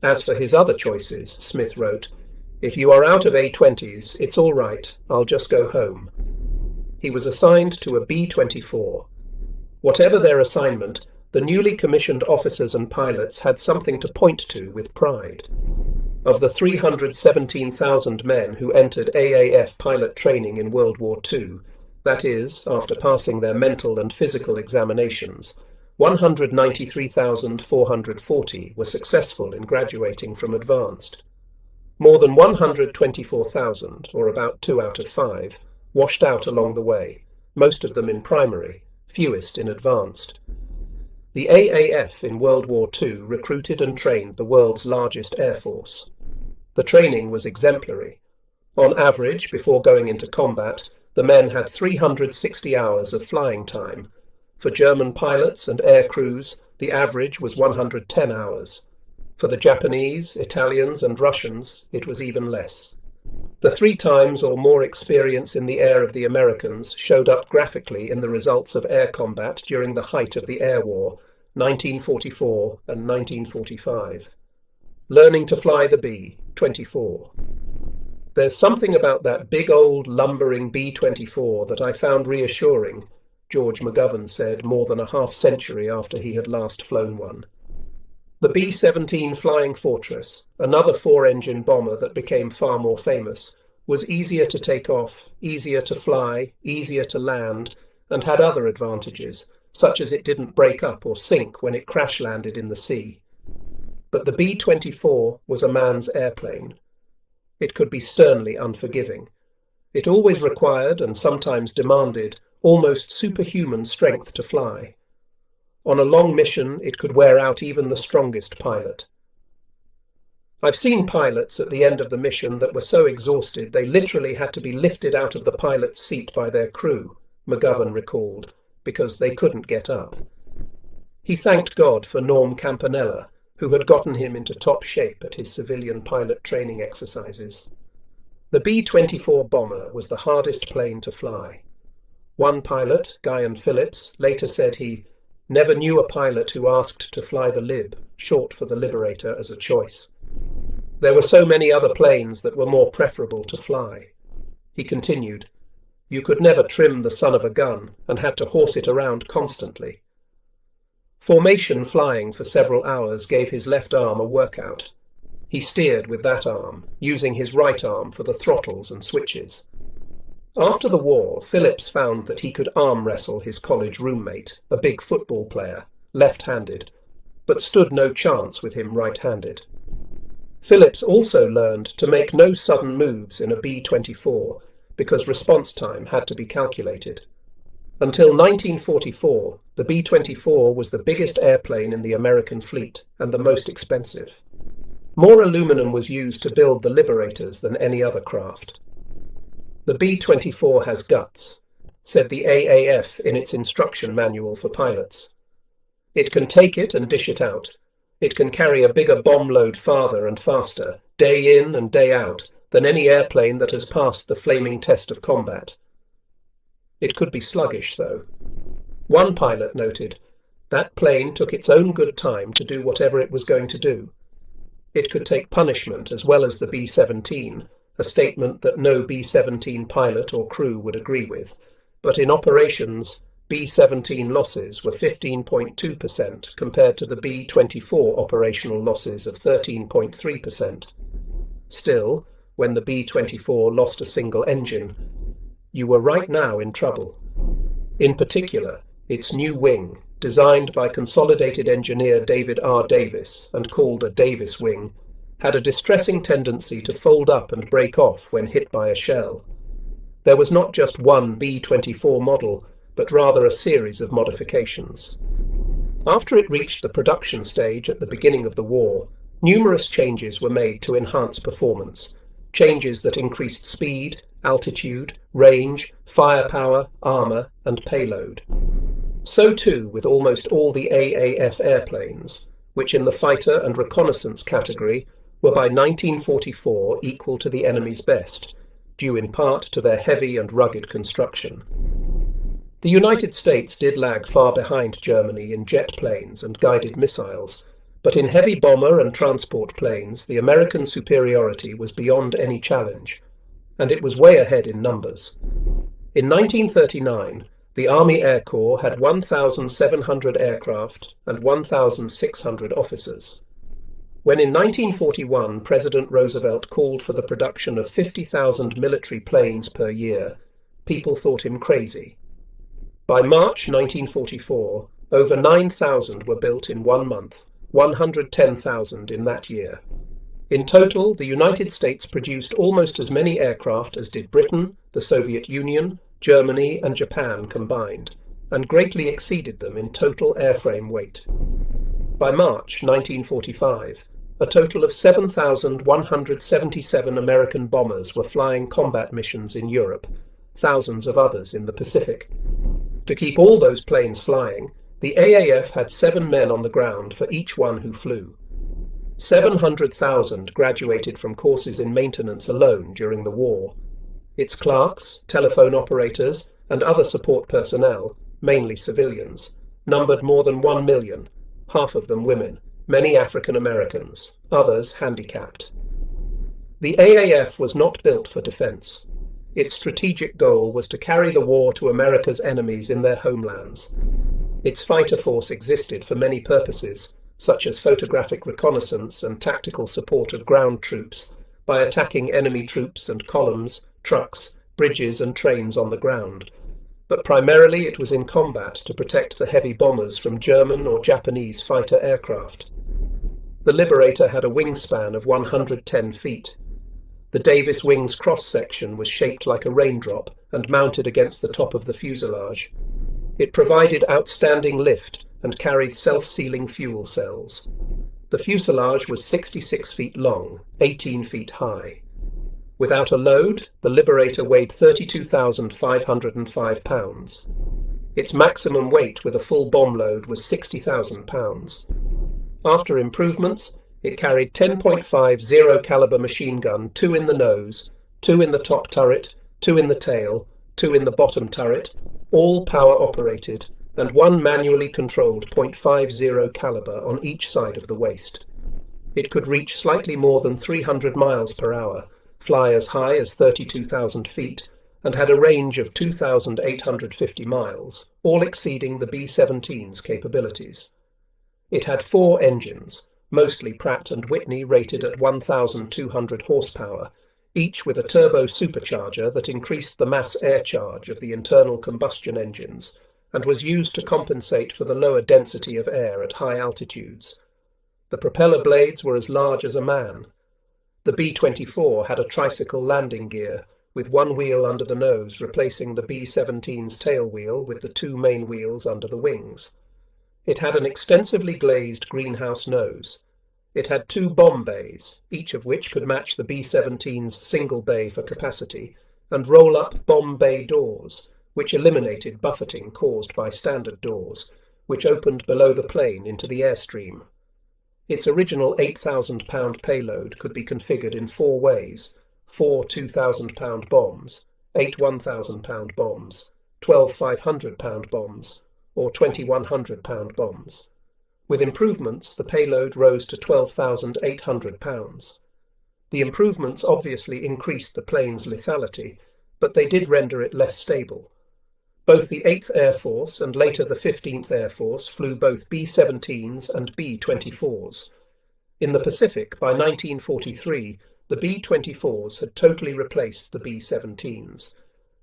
As for his other choices, Smith wrote, "If you are out of A-20s, it's all right, I'll just go home." He was assigned to a B-24. Whatever their assignment, the newly commissioned officers and pilots had something to point to with pride. Of the 317,000 men who entered AAF pilot training in World War II, that is, after passing their mental and physical examinations, 193,440 were successful in graduating from advanced. More than 124,000, or about 2 out of 5, washed out along the way, most of them in primary, fewest in advanced. The AAF in World War II recruited and trained the world's largest air force. The training was exemplary. On average, before going into combat, the men had 360 hours of flying time. For German pilots and air crews, the average was 110 hours. For the Japanese, Italians, and Russians, it was even less. The 3 times or more experience in the air of the Americans showed up graphically in the results of air combat during the height of the Air War, 1944 and 1945. Learning to fly the B-24. "There's something about that big old lumbering B-24 that I found reassuring," George McGovern said more than a half-century after he had last flown one. The B-17 Flying Fortress, another 4-engine bomber that became far more famous, was easier to take off, easier to fly, easier to land, and had other advantages, such as it didn't break up or sink when it crash-landed in the sea. But the B-24 was a man's airplane. It could be sternly unforgiving. It always required, and sometimes demanded, almost superhuman strength to fly. On a long mission, it could wear out even the strongest pilot. "I've seen pilots at the end of the mission that were so exhausted they literally had to be lifted out of the pilot's seat by their crew," McGovern recalled, because they couldn't get up. He thanked God for Norm Campanella, who had gotten him into top shape at his civilian pilot training exercises. The B-24 bomber was the hardest plane to fly. One pilot, Guyan Phillips, later said he never knew a pilot who asked to fly the Lib, short for the Liberator, as a choice. There were so many other planes that were more preferable to fly. He continued, "You could never trim the son of a gun and had to horse it around constantly." Formation flying for several hours gave his left arm a workout. He steered with that arm, using his right arm for the throttles and switches. After the war, Phillips found that he could arm wrestle his college roommate, a big football player, left-handed, but stood no chance with him right-handed. Phillips also learned to make no sudden moves in a B-24 because response time had to be calculated. Until 1944, the B-24 was the biggest airplane in the American fleet and the most expensive. More aluminum was used to build the Liberators than any other craft. "The B-24 has guts," said the AAF in its instruction manual for pilots. "It can take it and dish it out. It can carry a bigger bomb load farther and faster, day in and day out, than any airplane that has passed the flaming test of combat. It could be sluggish, though." One pilot noted, "That plane took its own good time to do whatever it was going to do. It could take punishment as well as the B-17, a statement that no B-17 pilot or crew would agree with, but in operations, B-17 losses were 15.2% compared to the B-24 operational losses of 13.3%. Still, when the B-24 lost a single engine, you were right now in trouble. In particular, its new wing, designed by consolidated engineer David R. Davis and called a Davis wing, had a distressing tendency to fold up and break off when hit by a shell. There was not just one B-24 model, but rather a series of modifications. After it reached the production stage at the beginning of the war, Numerous changes were made to enhance performance, changes that increased speed, altitude, range, firepower, armor, and payload. So too with almost all the AAF airplanes, which in the fighter and reconnaissance category were by 1944 equal to the enemy's best, due in part to their heavy and rugged construction. The United States did lag far behind Germany in jet planes and guided missiles, but in heavy bomber and transport planes the American superiority was beyond any challenge, and it was way ahead in numbers. In 1939, the Army Air Corps had 1,700 aircraft and 1,600 officers. When in 1941 President Roosevelt called for the production of 50,000 military planes per year, people thought him crazy. By March 1944, over 9,000 were built in 1 month, 110,000 in that year. In total, the United States produced almost as many aircraft as did Britain, the Soviet Union, Germany and Japan combined, and greatly exceeded them in total airframe weight. By March 1945, a total of 7,177 American bombers were flying combat missions in Europe, thousands of others in the Pacific. To keep all those planes flying, the AAF had 7 men on the ground for each one who flew. 700,000 graduated from courses in maintenance alone during the war. Its clerks, telephone operators, and other support personnel, mainly civilians, numbered more than 1 million, half of them women, many African Americans, others handicapped. The AAF was not built for defense. Its strategic goal was to carry the war to America's enemies in their homelands. Its fighter force existed for many purposes, such as photographic reconnaissance and tactical support of ground troops, by attacking enemy troops and columns, trucks, bridges and trains on the ground. But primarily it was in combat to protect the heavy bombers from German or Japanese fighter aircraft. The Liberator had a wingspan of 110 feet. The Davis wing's cross-section was shaped like a raindrop and mounted against the top of the fuselage. It provided outstanding lift and carried self-sealing fuel cells. The fuselage was 66 feet long, 18 feet high. Without a load, the Liberator weighed 32,505 pounds. Its maximum weight with a full bomb load was 60,000 pounds. After improvements, it carried 10.5 zero-caliber machine gun, 2 in the nose, 2 in the top turret, 2 in the tail, 2 in the bottom turret, all power-operated, and 1 manually controlled .50 caliber on each side of the waist. It could reach slightly more than 300 miles per hour, fly as high as 32,000 feet, and had a range of 2,850 miles, all exceeding the B-17's capabilities. It had 4 engines, mostly Pratt & Whitney rated at 1,200 horsepower, each with a turbo supercharger that increased the mass air charge of the internal combustion engines and was used to compensate for the lower density of air at high altitudes. The propeller blades were as large as a man. The B-24 had a tricycle landing gear, with 1 wheel under the nose replacing the B-17's tail wheel with the 2 main wheels under the wings. It had an extensively glazed greenhouse nose. It had 2 bomb bays, each of which could match the B-17's single bay for capacity, and roll-up bomb bay doors, which eliminated buffeting caused by standard doors, which opened below the plane into the airstream. Its original 8,000-pound payload could be configured in 4 ways: 4 2,000-pound bombs, 8 1,000-pound bombs, 12 500-pound bombs, or 20 100-pound bombs. With improvements, the payload rose to 12,800 pounds. The improvements obviously increased the plane's lethality, but they did render it less stable. Both the 8th Air Force and later the 15th Air Force flew both B-17s and B-24s. In the Pacific, by 1943, the B-24s had totally replaced the B-17s.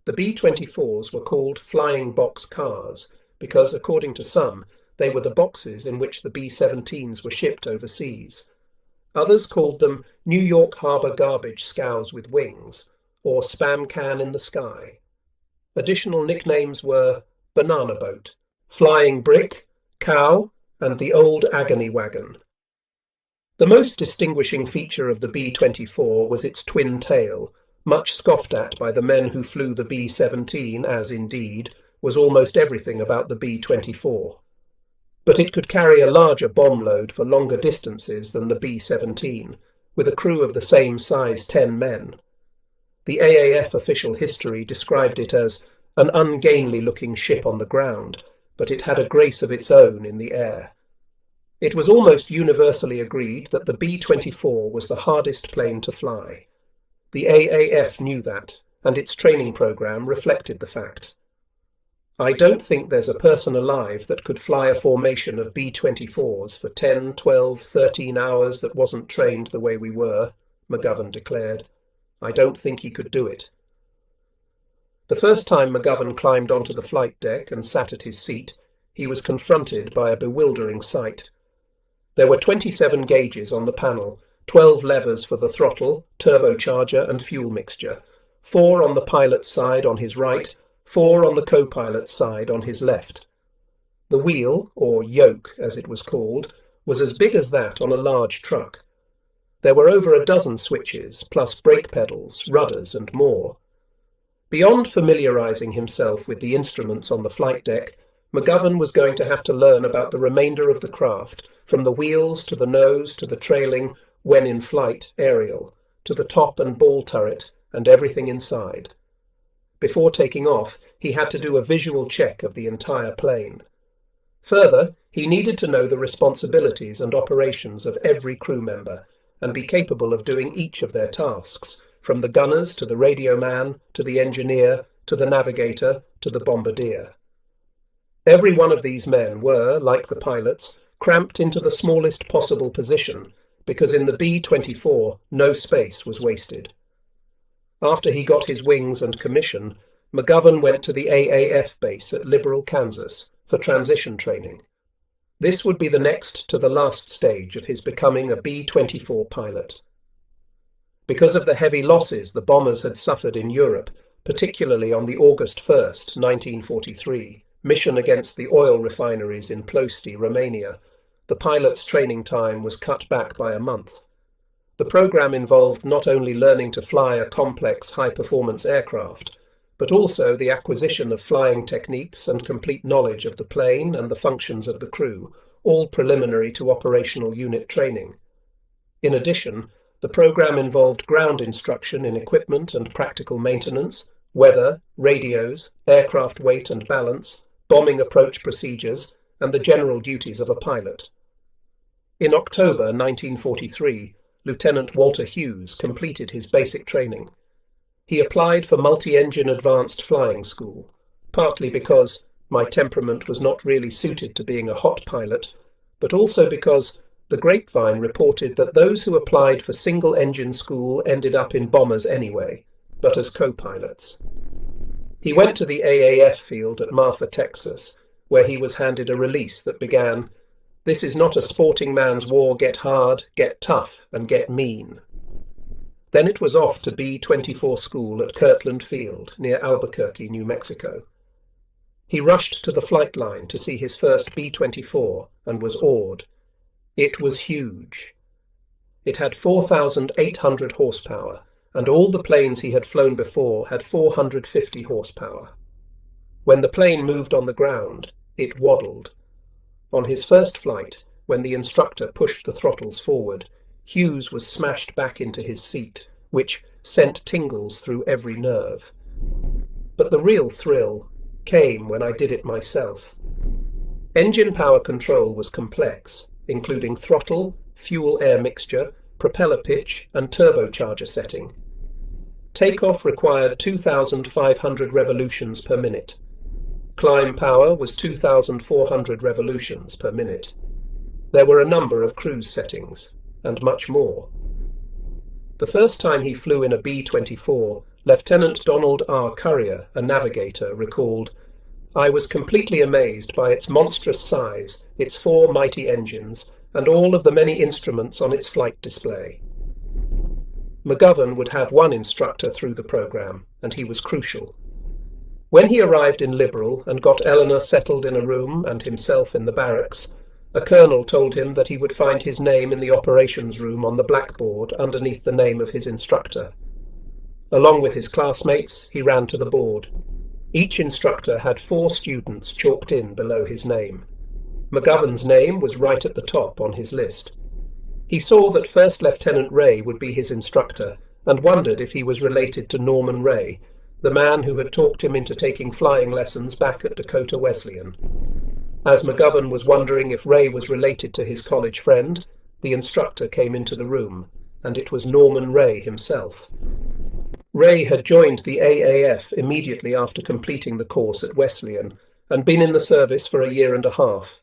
The B-24s were called flying box cars because, according to some, they were the boxes in which the B-17s were shipped overseas. Others called them New York Harbor garbage scows with wings, or spam can in the sky. Additional nicknames were Banana Boat, Flying Brick, Cow, and the Old Agony Wagon. The most distinguishing feature of the B-24 was its twin tail, much scoffed at by the men who flew the B-17, as indeed was almost everything about the B-24. But it could carry a larger bomb load for longer distances than the B-17, with a crew of the same size 10 men. The AAF official history described it as an ungainly-looking ship on the ground, but it had a grace of its own in the air. It was almost universally agreed that the B-24 was the hardest plane to fly. The AAF knew that, and its training program reflected the fact. I don't think there's a person alive that could fly a formation of B-24s for 10, 12, 13 hours that wasn't trained the way we were, McGovern declared. I don't think he could do it. The first time McGovern climbed onto the flight deck and sat at his seat, he was confronted by a bewildering sight. There were 27 gauges on the panel, 12 levers for the throttle, turbocharger and fuel mixture, 4 on the pilot's side on his right, 4 on the co-pilot's side on his left. The wheel, or yoke as it was called, was as big as that on a large truck. There were over a dozen switches, plus brake pedals, rudders and more. Beyond familiarizing himself with the instruments on the flight deck, McGovern was going to have to learn about the remainder of the craft, from the wheels to the nose to the trailing, when in flight, aerial, to the top and ball turret and everything inside. Before taking off, he had to do a visual check of the entire plane. Further, he needed to know the responsibilities and operations of every crew member and be capable of doing each of their tasks, from the gunners to the radio man, to the engineer, to the navigator, to the bombardier. Every one of these men were, like the pilots, cramped into the smallest possible position, because in the B-24 no space was wasted. After he got his wings and commission, McGovern went to the AAF base at Liberal, Kansas, for transition training. This would be the next to the last stage of his becoming a B-24 pilot. Because of the heavy losses the bombers had suffered in Europe, particularly on the August 1st, 1943, mission against the oil refineries in Ploiești, Romania, the pilot's training time was cut back by a month. The program involved not only learning to fly a complex high-performance aircraft, but also the acquisition of flying techniques and complete knowledge of the plane and the functions of the crew, all preliminary to operational unit training. In addition, the program involved ground instruction in equipment and practical maintenance, weather, radios, aircraft weight and balance, bombing approach procedures, and the general duties of a pilot. In October 1943, Lieutenant Walter Hughes completed his basic training. He applied for multi-engine advanced flying school, partly because my temperament was not really suited to being a hot pilot, but also because the grapevine reported that those who applied for single-engine school ended up in bombers anyway, but as co-pilots. He went to the AAF field at Marfa, Texas, where he was handed a release that began, "This is not a sporting man's war, get hard, get tough, and get mean." Then it was off to B-24 school at Kirtland Field, near Albuquerque, New Mexico. He rushed to the flight line to see his first B-24 and was awed. It was huge. It had 4,800 horsepower, and all the planes he had flown before had 450 horsepower. When the plane moved on the ground, it waddled. On his first flight, when the instructor pushed the throttles forward, Hughes was smashed back into his seat, which sent tingles through every nerve. But the real thrill came when I did it myself. Engine power control was complex, including throttle, fuel-air mixture, propeller pitch, and turbocharger setting. Takeoff required 2,500 revolutions per minute. Climb power was 2,400 revolutions per minute. There were a number of cruise settings, and much more. The first time he flew in a B-24, Lieutenant Donald R. Currier, a navigator, recalled, "I was completely amazed by its monstrous size, its 4 mighty engines, and all of the many instruments on its flight display." McGovern would have one instructor through the program, and he was crucial. When he arrived in Liberal and got Eleanor settled in a room and himself in the barracks, A colonel told him that he would find his name in the operations room on the blackboard underneath the name of his instructor. Along with his classmates, he ran to the board. Each instructor had 4 students chalked in below his name. McGovern's name was right at the top on his list. He saw that First Lieutenant Ray would be his instructor and wondered if he was related to Norman Ray, the man who had talked him into taking flying lessons back at Dakota Wesleyan. As McGovern was wondering if Ray was related to his college friend, the instructor came into the room, and it was Norman Ray himself. Ray had joined the AAF immediately after completing the course at Wesleyan, and been in the service for 1.5 years.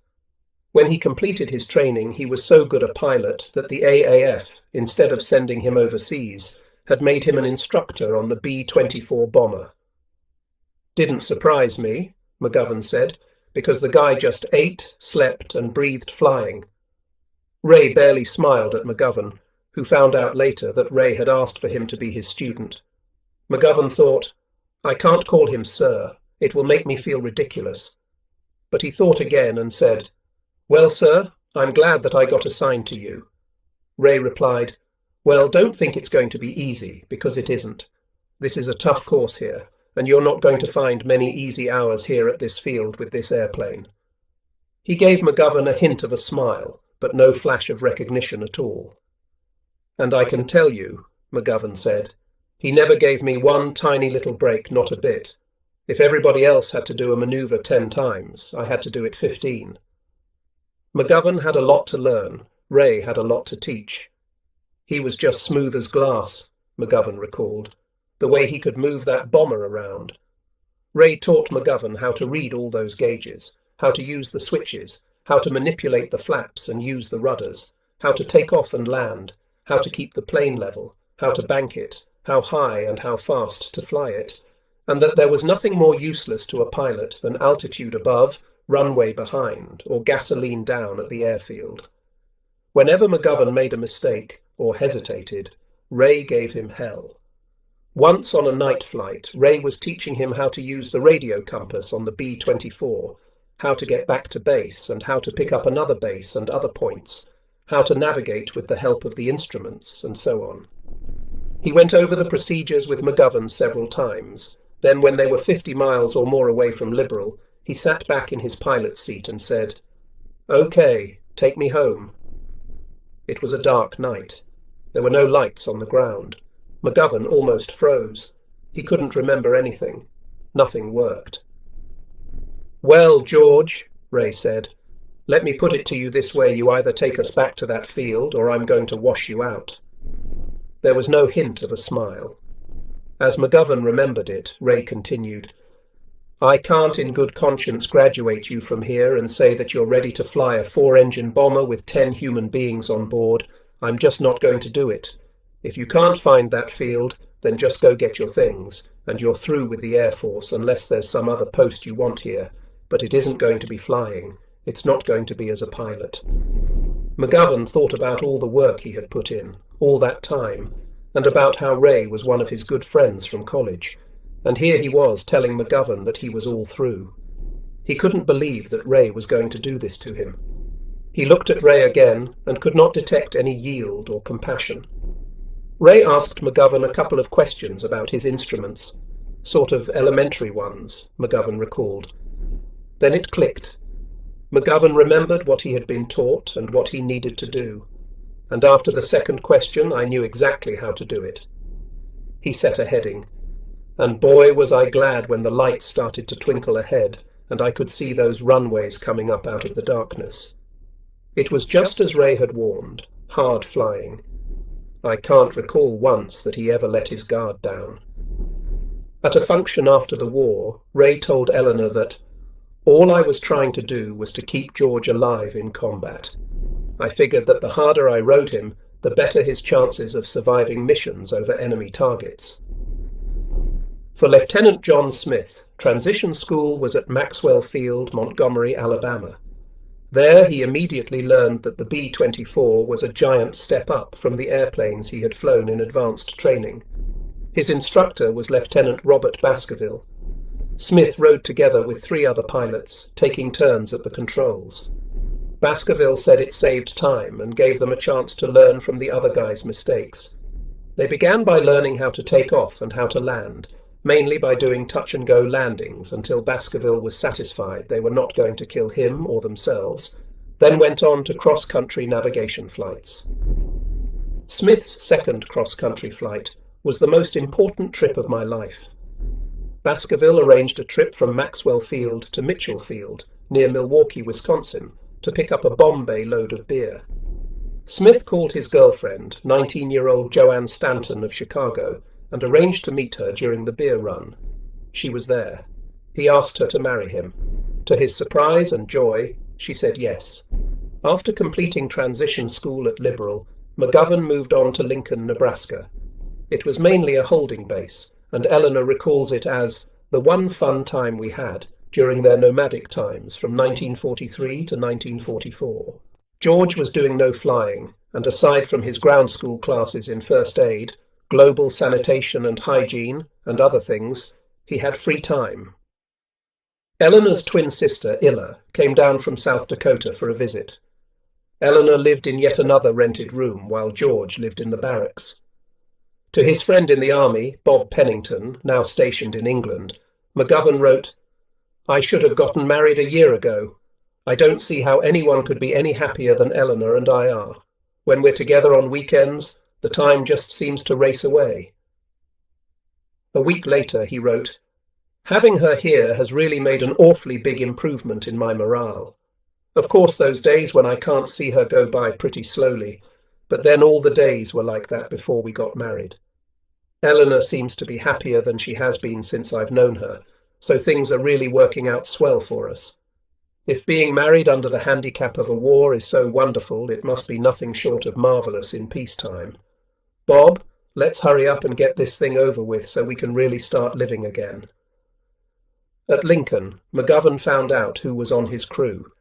When he completed his training, he was so good a pilot that the AAF, instead of sending him overseas, had made him an instructor on the B-24 bomber. "Didn't surprise me," McGovern said, "because the guy just ate, slept, and breathed flying." Ray barely smiled at McGovern, who found out later that Ray had asked for him to be his student. McGovern thought, "I can't call him sir, it will make me feel ridiculous." But he thought again and said, "Well, sir, I'm glad that I got assigned to you." Ray replied, "Well, don't think it's going to be easy, because it isn't. This is a tough course here, and you're not going to find many easy hours here at this field with this airplane." He gave McGovern a hint of a smile, but no flash of recognition at all. "And I can tell you," McGovern said, "he never gave me one tiny little break, not a bit. If everybody else had to do a maneuver 10 times, I had to do it 15. McGovern had a lot to learn. Ray had a lot to teach. He was just smooth as glass, McGovern recalled, the way he could move that bomber around. Ray taught McGovern how to read all those gauges, how to use the switches, how to manipulate the flaps and use the rudders, how to take off and land, how to keep the plane level, how to bank it, how high and how fast to fly it, and that there was nothing more useless to a pilot than altitude above, runway behind, or gasoline down at the airfield. Whenever McGovern made a mistake, or hesitated, Ray gave him hell. Once on a night flight, Ray was teaching him how to use the radio compass on the B-24, how to get back to base and how to pick up another base and other points, how to navigate with the help of the instruments, and so on. He went over the procedures with McGovern several times. Then, when they were 50 miles or more away from Liberal, he sat back in his pilot's seat and said, "Okay, take me home." It was a dark night. There were no lights on the ground. McGovern almost froze. He couldn't remember anything. Nothing worked. "Well, George," Ray said, "let me put it to you this way. You either take us back to that field, or I'm going to wash you out." There was no hint of a smile. As McGovern remembered it, Ray continued, "I can't in good conscience graduate you from here and say that you're ready to fly a 4-engine bomber with 10 human beings on board. I'm just not going to do it. If you can't find that field, then just go get your things, and you're through with the Air Force unless there's some other post you want here. But it isn't going to be flying. It's not going to be as a pilot." McGovern thought about all the work he had put in, all that time, and about how Ray was one of his good friends from college. And here he was telling McGovern that he was all through. He couldn't believe that Ray was going to do this to him. He looked at Ray again and could not detect any yield or compassion. Ray asked McGovern a couple of questions about his instruments, sort of elementary ones, McGovern recalled. Then it clicked. McGovern remembered what he had been taught and what he needed to do. And after the second question, I knew exactly how to do it. He set a heading. And boy, was I glad when the lights started to twinkle ahead and I could see those runways coming up out of the darkness. It was just as Ray had warned, hard flying. I can't recall once that he ever let his guard down. At a function after the war, Ray told Eleanor that all I was trying to do was to keep George alive in combat. I figured that the harder I rode him, the better his chances of surviving missions over enemy targets. For Lieutenant John Smith, transition school was at Maxwell Field, Montgomery, Alabama. There he immediately learned that the B-24 was a giant step up from the airplanes he had flown in advanced training. His instructor was Lieutenant Robert Baskerville. Smith rode together with 3 other pilots, taking turns at the controls. Baskerville said it saved time and gave them a chance to learn from the other guy's mistakes. They began by learning how to take off and how to land, mainly by doing touch-and-go landings until Baskerville was satisfied they were not going to kill him or themselves, then went on to cross-country navigation flights. Smith's second cross-country flight was the most important trip of my life. Baskerville arranged a trip from Maxwell Field to Mitchell Field, near Milwaukee, Wisconsin, to pick up a Bombay load of beer. Smith called his girlfriend, 19-year-old Joanne Stanton of Chicago, and arranged to meet her during the beer run. She was there. He asked her to marry him. To his surprise and joy, she said yes. After completing transition school at Liberal, McGovern moved on to Lincoln, Nebraska. It was mainly a holding base, and Eleanor recalls it as the one fun time we had during their nomadic times from 1943 to 1944. George was doing no flying, and aside from his ground school classes in first aid, global sanitation and hygiene, and other things, he had free time. Eleanor's twin sister, Illa, came down from South Dakota for a visit. Eleanor lived in yet another rented room while George lived in the barracks. To his friend in the army, Bob Pennington, now stationed in England, McGovern wrote, "I should have gotten married a year ago. I don't see how anyone could be any happier than Eleanor and I are. When we're together on weekends, the time just seems to race away." A week later, he wrote, "Having her here has really made an awfully big improvement in my morale. Of course, those days when I can't see her go by pretty slowly, but then all the days were like that before we got married. Eleanor seems to be happier than she has been since I've known her, so things are really working out swell for us. If being married under the handicap of a war is so wonderful, it must be nothing short of marvellous in peacetime. Bob, let's hurry up and get this thing over with so we can really start living again." At Lincoln, McGovern found out who was on his crew.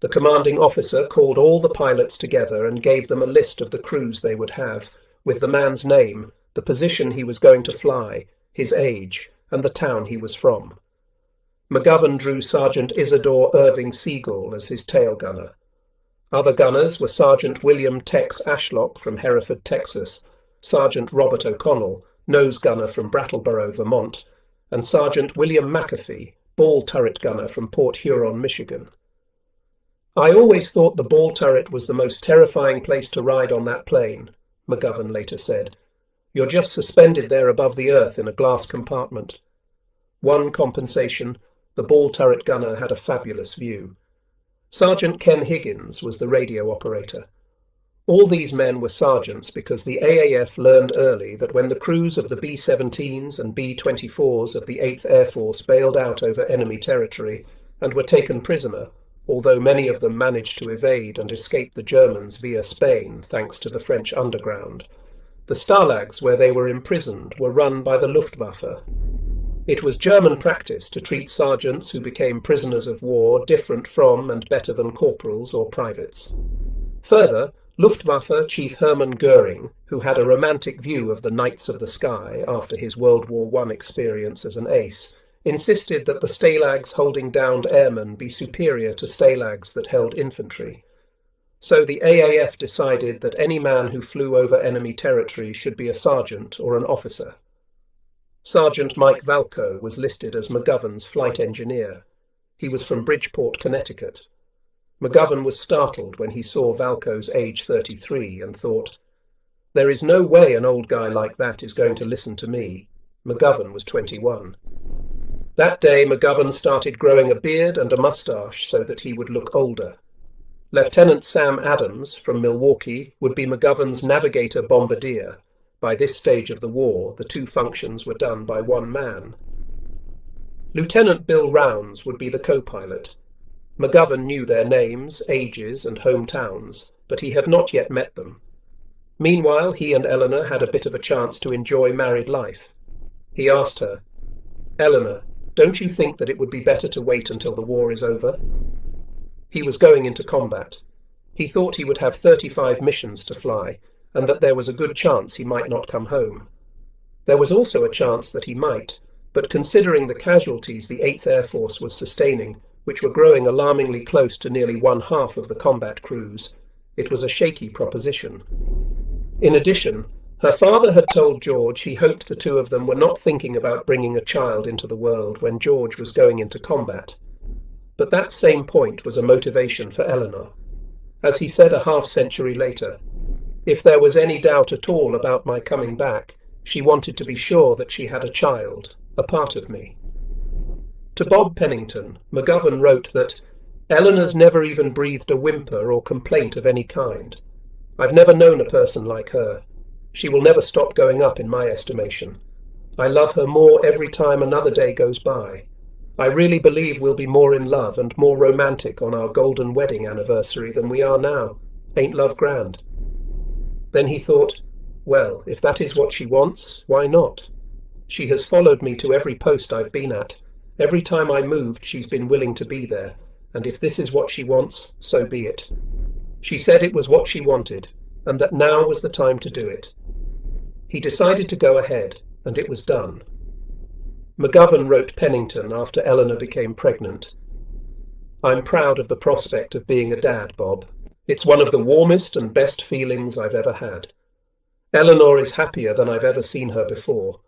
The commanding officer called all the pilots together and gave them a list of the crews they would have, with the man's name, the position he was going to fly, his age, and the town he was from. McGovern drew Sergeant Isidore Irving Siegel as his tail gunner. Other gunners were Sergeant William Tex Ashlock from Hereford, Texas, Sergeant Robert O'Connell, nose gunner from Brattleboro, Vermont, and Sergeant William McAfee, ball turret gunner from Port Huron, Michigan. "I always thought the ball turret was the most terrifying place to ride on that plane," McGovern later said. "You're just suspended there above the earth in a glass compartment." One compensation, the ball turret gunner had a fabulous view. Sergeant Ken Higgins was the radio operator. All these men were sergeants because the AAF learned early that when the crews of the B-17s and B-24s of the 8th Air Force bailed out over enemy territory and were taken prisoner, although many of them managed to evade and escape the Germans via Spain thanks to the French underground, the stalags where they were imprisoned were run by the Luftwaffe. It was German practice to treat sergeants who became prisoners of war different from and better than corporals or privates. Further, Luftwaffe Chief Hermann Goering, who had a romantic view of the Knights of the Sky after his World War I experience as an ace, insisted that the stalags holding downed airmen be superior to stalags that held infantry. So the AAF decided that any man who flew over enemy territory should be a sergeant or an officer. Sergeant Mike Valco was listed as McGovern's flight engineer. He was from Bridgeport, Connecticut. McGovern was startled when he saw Valco's age 33 and thought, "There is no way an old guy like that is going to listen to me." McGovern was 21. That day, McGovern started growing a beard and a mustache so that he would look older. Lieutenant Sam Adams, from Milwaukee, would be McGovern's navigator bombardier. By this stage of the war, the two functions were done by one man. Lieutenant Bill Rounds would be the co-pilot. McGovern knew their names, ages, and hometowns, but he had not yet met them. Meanwhile, he and Eleanor had a bit of a chance to enjoy married life. He asked her, "Eleanor, don't you think that it would be better to wait until the war is over?" He was going into combat. He thought he would have 35 missions to fly, and that there was a good chance he might not come home. There was also a chance that he might, but considering the casualties the 8th Air Force was sustaining, which were growing alarmingly close to nearly one-half of the combat crews, it was a shaky proposition. In addition, her father had told George he hoped the two of them were not thinking about bringing a child into the world when George was going into combat. But that same point was a motivation for Eleanor. As he said a half-century later, if there was any doubt at all about my coming back, she wanted to be sure that she had a child, a part of me. To Bob Pennington, McGovern wrote that Eleanor's never even breathed a whimper or complaint of any kind. I've never known a person like her. She will never stop going up in my estimation. I love her more every time another day goes by. I really believe we'll be more in love and more romantic on our golden wedding anniversary than we are now. Ain't love grand? Then he thought, well, if that is what she wants, why not? She has followed me to every post I've been at. Every time I moved, she's been willing to be there, and if this is what she wants, so be it. She said it was what she wanted, and that now was the time to do it. He decided to go ahead, and it was done. McGovern wrote Pennington after Eleanor became pregnant. I'm proud of the prospect of being a dad, Bob. It's one of the warmest and best feelings I've ever had. Eleanor is happier than I've ever seen her before.